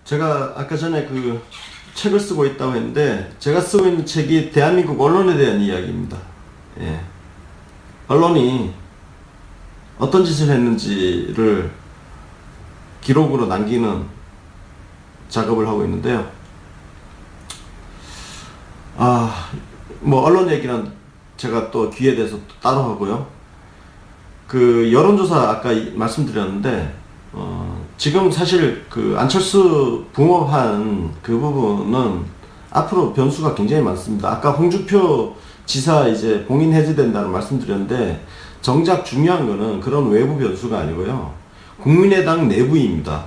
제가 아까 전에 그 책을 쓰고 있다고 했는데, 제가 쓰고 있는 책이 대한민국 언론에 대한 이야기입니다. 예. 언론이 어떤 짓을 했는지를 기록으로 남기는 작업을 하고 있는데요. 뭐 언론 얘기는 제가 또 귀에 대해서 또 따로 하고요. 그 여론조사 아까 말씀드렸는데, 지금 사실 그 안철수 붕어한 그 부분은 앞으로 변수가 굉장히 많습니다. 아까 홍준표 지사 이제 봉인 해제된다는 말씀드렸는데, 정작 중요한 거는 그런 외부 변수가 아니고요. 국민의당 내부입니다.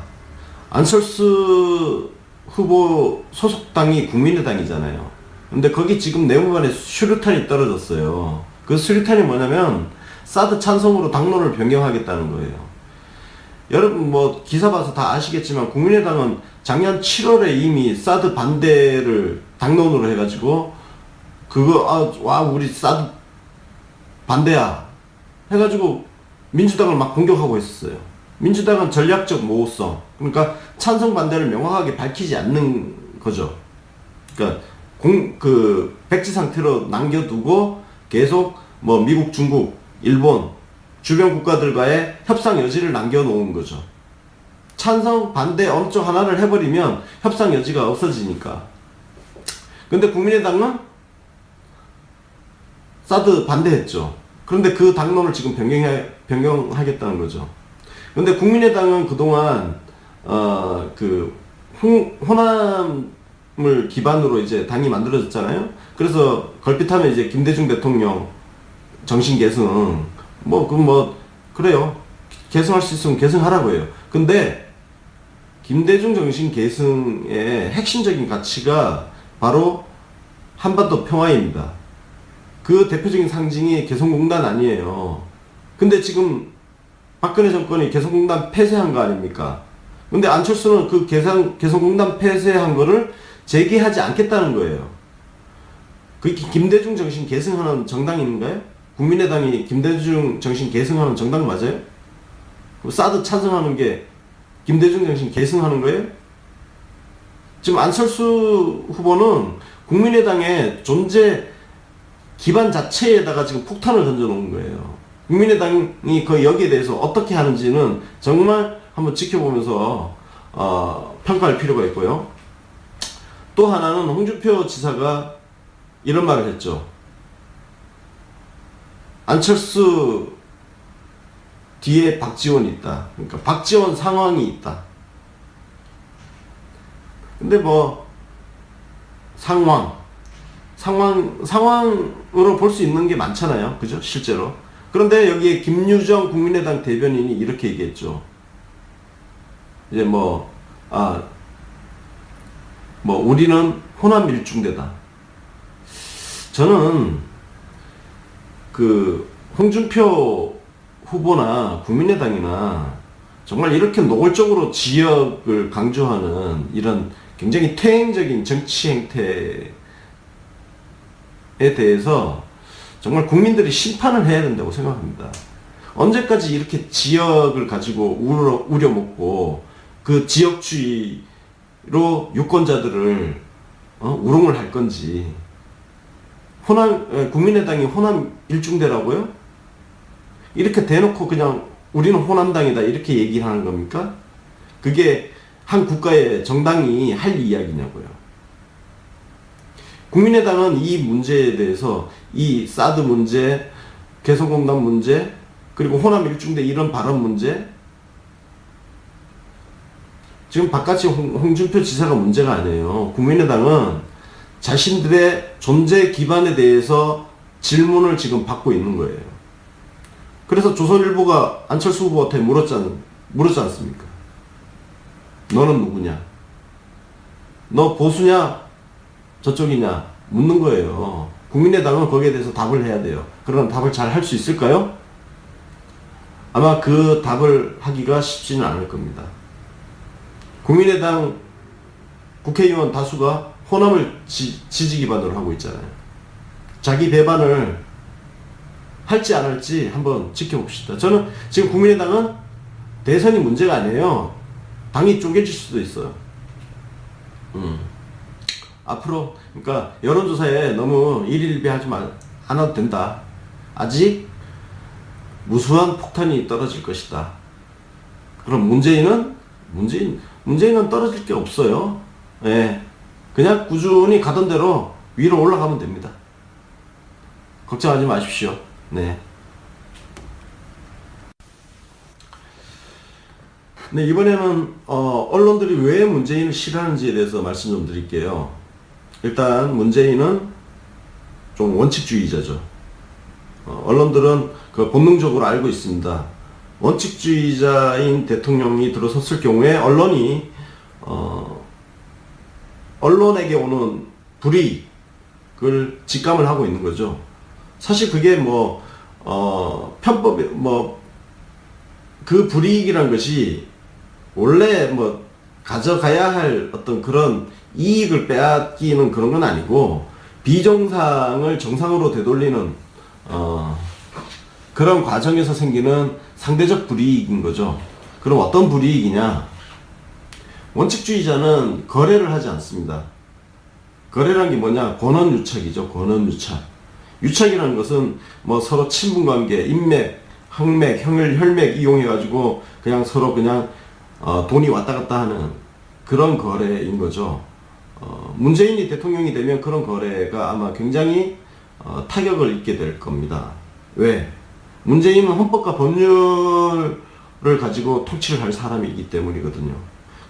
안철수 후보 소속당이 국민의당이잖아요. 근데 거기 지금 내무반에 수류탄이 떨어졌어요. 그 수류탄이 뭐냐면 사드 찬성으로 당론을 변경하겠다는 거예요. 여러분 뭐 기사 봐서 다 아시겠지만 국민의당은 작년 7월에 이미 사드 반대를 당론으로 해가지고 그거 우리 사드 반대야 해가지고 민주당을 막 공격하고 있었어요. 민주당은 전략적 모호성, 그러니까 찬성 반대를 명확하게 밝히지 않는 거죠. 그러니까 백지 상태로 남겨두고 계속 뭐 미국, 중국, 일본 주변 국가들과의 협상 여지를 남겨놓은 거죠. 찬성, 반대 어느 쪽 하나를 해버리면 협상 여지가 없어지니까. 근데 국민의당은 사드 반대했죠. 그런데 그 당론을 지금 변경하겠다는 거죠. 근데 국민의당은 그동안 호남을 기반으로 이제 당이 만들어졌잖아요. 그래서 걸핏하면 이제 김대중 대통령 정신 계승 그래요. 계승할 수 있으면 계승하라고 해요. 근데 김대중 정신 계승의 핵심적인 가치가 바로 한반도 평화입니다. 그 대표적인 상징이 개성공단 아니에요. 근데 지금 박근혜 정권이 개성공단 폐쇄한 거 아닙니까? 근데 안철수는 그 개성공단 폐쇄한 거를 재개하지 않겠다는 거예요. 그게 김대중 정신 계승하는 정당인가요? 국민의당이 김대중 정신 계승하는 정당 맞아요? 사드 찬성하는 게 김대중 정신 계승하는 거예요? 지금 안철수 후보는 국민의당의 존재 기반 자체에다가 지금 폭탄을 던져놓은 거예요. 국민의당이 여기에 대해서 어떻게 하는지는 정말 한번 지켜보면서 평가할 필요가 있고요. 또 하나는 홍준표 지사가 이런 말을 했죠. 안철수 뒤에 박지원이 있다. 그러니까 박지원 상황이 있다. 근데 뭐 상황으로 볼 수 있는 게 많잖아요. 그죠? 실제로. 그런데 여기에 김유정 국민의당 대변인이 이렇게 얘기했죠. 이제 우리는 호남 일중대다. 저는 홍준표 후보나 국민의당이나 정말 이렇게 노골적으로 지역을 강조하는 이런 굉장히 퇴행적인 정치 행태에 대해서 정말 국민들이 심판을 해야 된다고 생각합니다. 언제까지 이렇게 지역을 가지고 우려먹고 그 지역주의로 유권자들을 우롱을 할 건지. 국민의당이 호남 일중대라고요? 이렇게 대놓고 그냥 우리는 호남당이다 이렇게 얘기를 하는 겁니까? 그게 한 국가의 정당이 할 이야기냐고요. 국민의당은 이 문제에 대해서 이 사드 문제, 개성공단 문제, 그리고 호남 일중대 이런 발언 문제, 지금 바깥이 홍준표 지사가 문제가 아니에요. 국민의당은 자신들의 존재 기반에 대해서 질문을 지금 받고 있는 거예요. 그래서 조선일보가 안철수 후보한테 물었지 않습니까? 너는 누구냐? 너 보수냐? 저쪽이냐? 묻는 거예요. 국민의당은 거기에 대해서 답을 해야 돼요. 그러나 답을 잘 할 수 있을까요? 아마 그 답을 하기가 쉽지는 않을 겁니다. 국민의당 국회의원 다수가 호남을 지지 기반으로 하고 있잖아요. 자기 배반을 할지 안 할지 한번 지켜봅시다. 저는 지금 국민의당은 대선이 문제가 아니에요. 당이 쪼개질 수도 있어요. 앞으로 그러니까 여론조사에 너무 일일비하지 않아도 된다. 아직 무수한 폭탄이 떨어질 것이다. 그럼 문재인은 떨어질 게 없어요. 예. 그냥 꾸준히 가던 대로 위로 올라가면 됩니다. 걱정하지 마십시오. 네. 네, 이번에는 언론들이 왜 문재인을 싫어하는지에 대해서 말씀 좀 드릴게요. 일단 문재인은 좀 원칙주의자죠. 언론들은 그 본능적으로 알고 있습니다. 원칙주의자인 대통령이 들어섰을 경우에 언론에게 오는 불이익을 직감을 하고 있는 거죠. 사실 그게 그 불이익이란 것이 원래 가져가야 할 어떤 그런 이익을 빼앗기는 그런 건 아니고, 비정상을 정상으로 되돌리는, 그런 과정에서 생기는 상대적 불이익인 거죠. 그럼 어떤 불이익이냐? 원칙주의자는 거래를 하지 않습니다. 거래란 게 뭐냐? 권원유착이죠. 권원유착. 유착이라는 것은 서로 친분관계, 인맥, 항맥, 혈맥 이용해가지고 그냥 서로 그냥 돈이 왔다 갔다 하는 그런 거래인 거죠. 문재인이 대통령이 되면 그런 거래가 아마 굉장히 타격을 입게 될 겁니다. 왜? 문재인은 헌법과 법률을 가지고 통치를 할 사람이기 때문이거든요.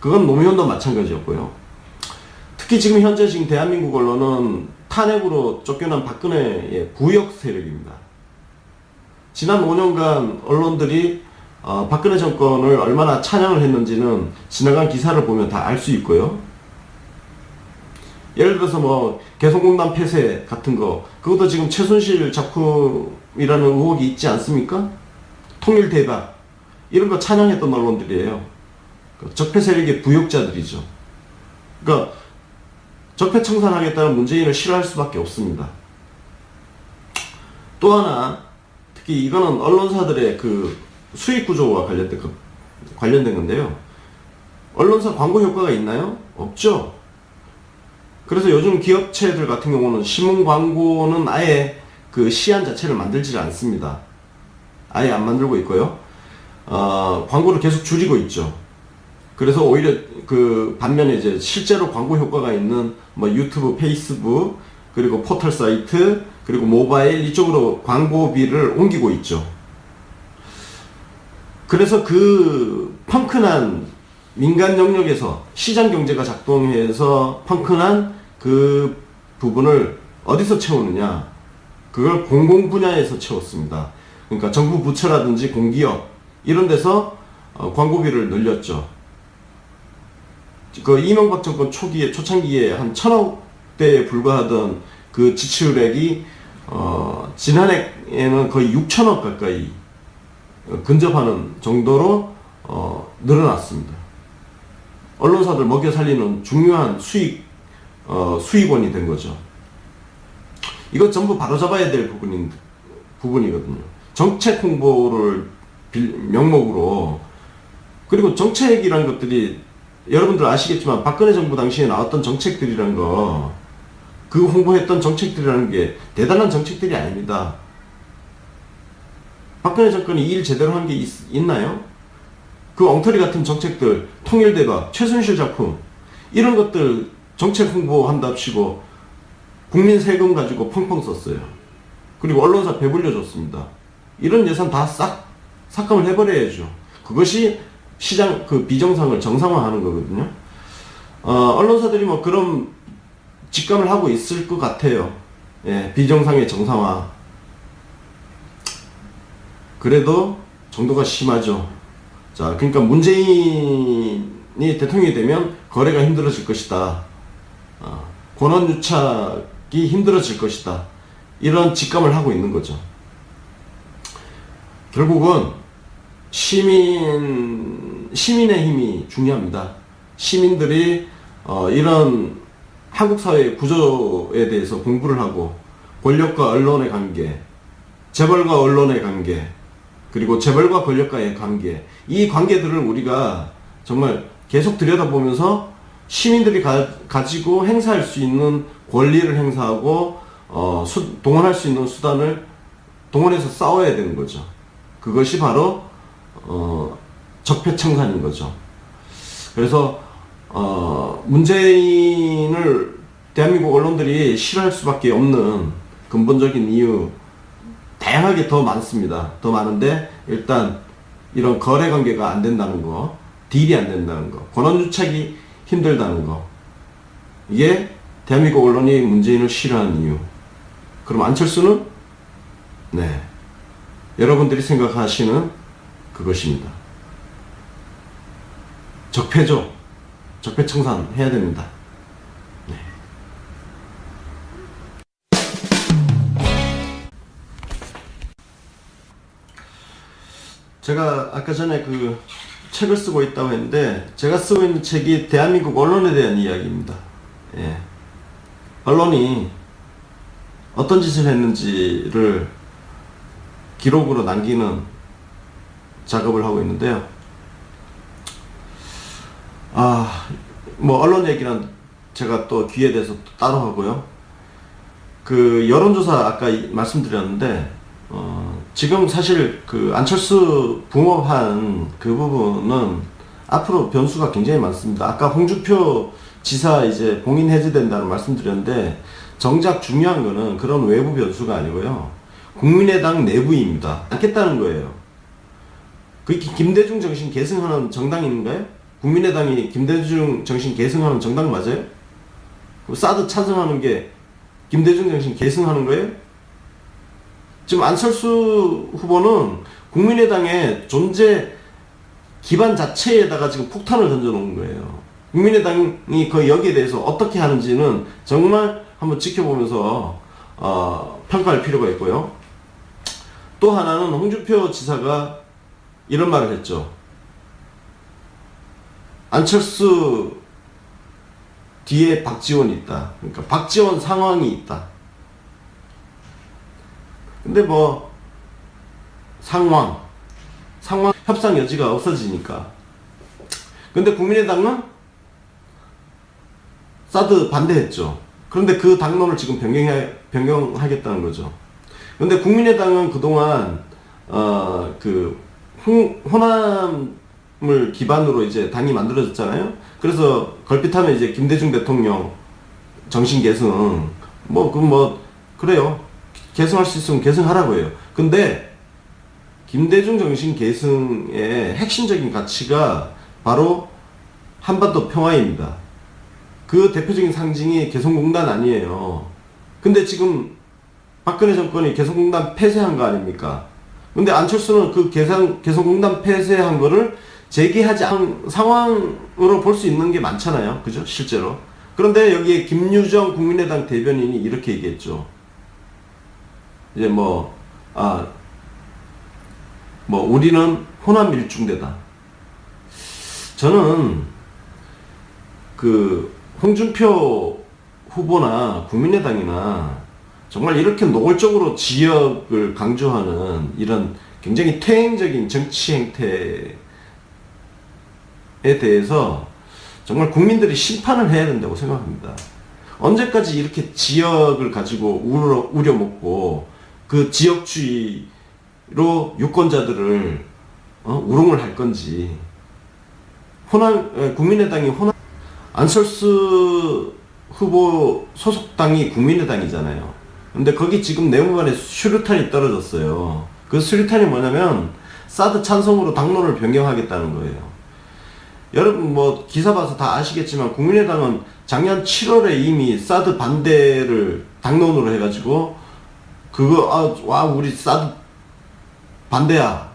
그건 노무현도 마찬가지였고요. 특히 지금 대한민국 언론은 탄핵으로 쫓겨난 박근혜의 부역 세력입니다. 지난 5년간 언론들이 박근혜 정권을 얼마나 찬양을 했는지는 지나간 기사를 보면 다 알 수 있고요. 예를 들어서 개성공단 폐쇄 같은 거, 그것도 지금 최순실 작품이라는 의혹이 있지 않습니까? 통일 대박, 이런 거 찬양했던 언론들이에요. 적폐 세력의 부역자들이죠. 그러니까 적폐 청산하겠다는 문재인을 싫어할 수밖에 없습니다. 또 하나, 특히 이거는 언론사들의 그 수익 구조와 관련된 건데요. 언론사 광고 효과가 있나요? 없죠. 그래서 요즘 기업체들 같은 경우는 신문 광고는 아예 그 시안 자체를 만들지 않습니다. 아예 안 만들고 있고요. 광고를 계속 줄이고 있죠. 그래서 오히려 그 반면에 이제 실제로 광고 효과가 있는 유튜브, 페이스북, 그리고 포털 사이트, 그리고 모바일 이쪽으로 광고비를 옮기고 있죠. 그래서 그 펑크난 민간 영역에서 시장 경제가 작동해서 펑크난 그 부분을 어디서 채우느냐? 그걸 공공 분야에서 채웠습니다. 그러니까 정부 부처라든지 공기업 이런 데서 광고비를 늘렸죠. 그 이명박 정권 초창기에 한 1,000억대에 불과하던 그 지출액이 지난해에는 거의 6천억 가까이 근접하는 정도로 늘어났습니다. 언론사들 먹여 살리는 중요한 수익원이 된 거죠. 이거 전부 바로잡아야 될 부분이거든요. 정책 홍보를 명목으로, 그리고 정책이라는 것들이 여러분들 아시겠지만 박근혜 정부 당시에 나왔던 정책들이라는 거, 그 홍보했던 정책들이라는 게 대단한 정책들이 아닙니다. 박근혜 정권이 이 일 제대로 한 게 있나요? 그 엉터리 같은 정책들, 통일대박, 최순실 작품, 이런 것들 정책 홍보한답시고 국민 세금 가지고 펑펑 썼어요. 그리고 언론사 배불려 줬습니다. 이런 예산 다 삭감을 해버려야죠. 그것이 시장 그 비정상을 정상화하는 거거든요. 언론사들이 그런 직감을 하고 있을 것 같아요. 예, 비정상의 정상화. 그래도 정도가 심하죠. 자, 그러니까 문재인이 대통령이 되면 거래가 힘들어질 것이다. 권한유착이 힘들어질 것이다. 이런 직감을 하고 있는 거죠. 결국은 시민의 힘이 중요합니다. 시민들이 이런 한국 사회의 구조에 대해서 공부를 하고, 권력과 언론의 관계, 재벌과 언론의 관계, 그리고 재벌과 권력과의 관계, 이 관계들을 우리가 정말 계속 들여다보면서 시민들이 가지고 행사할 수 있는 권리를 행사하고 동원할 수 있는 수단을 동원해서 싸워야 되는 거죠. 그것이 바로 적폐청산인 거죠. 그래서 문재인을 대한민국 언론들이 싫어할 수밖에 없는 근본적인 이유 다양하게 더 많습니다. 더 많은데 일단 이런 거래 관계가 안 된다는 거, 딜이 안 된다는 거, 권한유착이 힘들다는 거, 이게 대한민국 언론이 문재인을 싫어하는 이유. 그럼 안철수는 네, 여러분들이 생각하시는 그것입니다. 적폐죠. 적폐청산 해야 됩니다. 네. 제가 아까 전에 그 책을 쓰고 있다고 했는데, 제가 쓰고 있는 책이 대한민국 언론에 대한 이야기입니다. 예. 언론이 어떤 짓을 했는지를 기록으로 남기는 작업을 하고 있는데요. 뭐 언론 얘기는 제가 또 귀에 대해서 또 따로 하고요. 그 여론조사 아까 말씀드렸는데 지금 사실 그 안철수 붕업한 그 부분은 앞으로 변수가 굉장히 많습니다. 아까 홍준표 지사 이제 봉인 해제된다는 말씀드렸는데, 정작 중요한 거는 그런 외부 변수가 아니고요, 국민의당 내부입니다. 않겠다는 거예요. 그게 김대중 정신 계승하는 정당인가요? 국민의당이 김대중 정신 계승하는 정당 맞아요? 사드 찬성하는 게 김대중 정신 계승하는 거예요? 지금 안철수 후보는 국민의당의 존재 기반 자체에다가 지금 폭탄을 던져놓은 거예요. 국민의당이 여기에 대해서 어떻게 하는지는 정말 한번 지켜보면서 평가할 필요가 있고요. 또 하나는 홍준표 지사가 이런 말을 했죠. 안철수 뒤에 박지원이 있다. 그러니까 박지원 상황이 있다. 근데 뭐 상황 협상 여지가 없어지니까. 근데 국민의당은 사드 반대했죠. 그런데 그 당론을 지금 변경하겠다는 거죠. 근데 국민의당은 그동안 그 호남을 기반으로 이제 당이 만들어졌잖아요. 그래서 걸핏하면 이제 김대중 대통령 정신 계승 그래요. 계승할 수 있으면 계승하라고 해요. 근데 김대중 정신 계승의 핵심적인 가치가 바로 한반도 평화입니다. 그 대표적인 상징이 개성공단 아니에요. 근데 지금 박근혜 정권이 개성공단 폐쇄한 거 아닙니까? 근데 안철수는 그 개성공단 폐쇄한 거를 제기하지 않은 상황으로 볼 수 있는 게 많잖아요. 그죠? 실제로. 그런데 여기에 김유정 국민의당 대변인이 이렇게 얘기했죠. 이제 우리는 호남 일중대다. 저는 그 홍준표 후보나 국민의당이나 정말 이렇게 노골적으로 지역을 강조하는 이런 굉장히 퇴행적인 정치 행태에 대해서 정말 국민들이 심판을 해야 된다고 생각합니다. 언제까지 이렇게 지역을 가지고 우려먹고 그 지역주의로 유권자들을 우롱을 할 건지. 국민의당이 안철수 후보 소속당이 국민의당이잖아요. 근데 거기 지금 내무반에 수류탄이 떨어졌어요. 그 수류탄이 뭐냐면 사드 찬성으로 당론을 변경하겠다는 거예요. 여러분 기사 봐서 다 아시겠지만 국민의당은 작년 7월에 이미 사드 반대를 당론으로 해가지고 우리 사드 반대야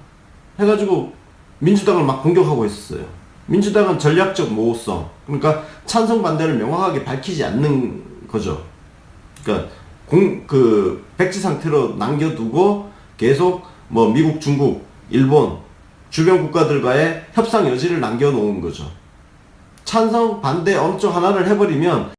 해가지고 민주당을 막 공격하고 있었어요. 민주당은 전략적 모호성, 그러니까 찬성 반대를 명확하게 밝히지 않는 거죠. 그러니까 백지 상태로 남겨두고 계속 미국, 중국, 일본 주변 국가들과의 협상 여지를 남겨놓은 거죠. 찬성, 반대 어느 쪽 하나를 해버리면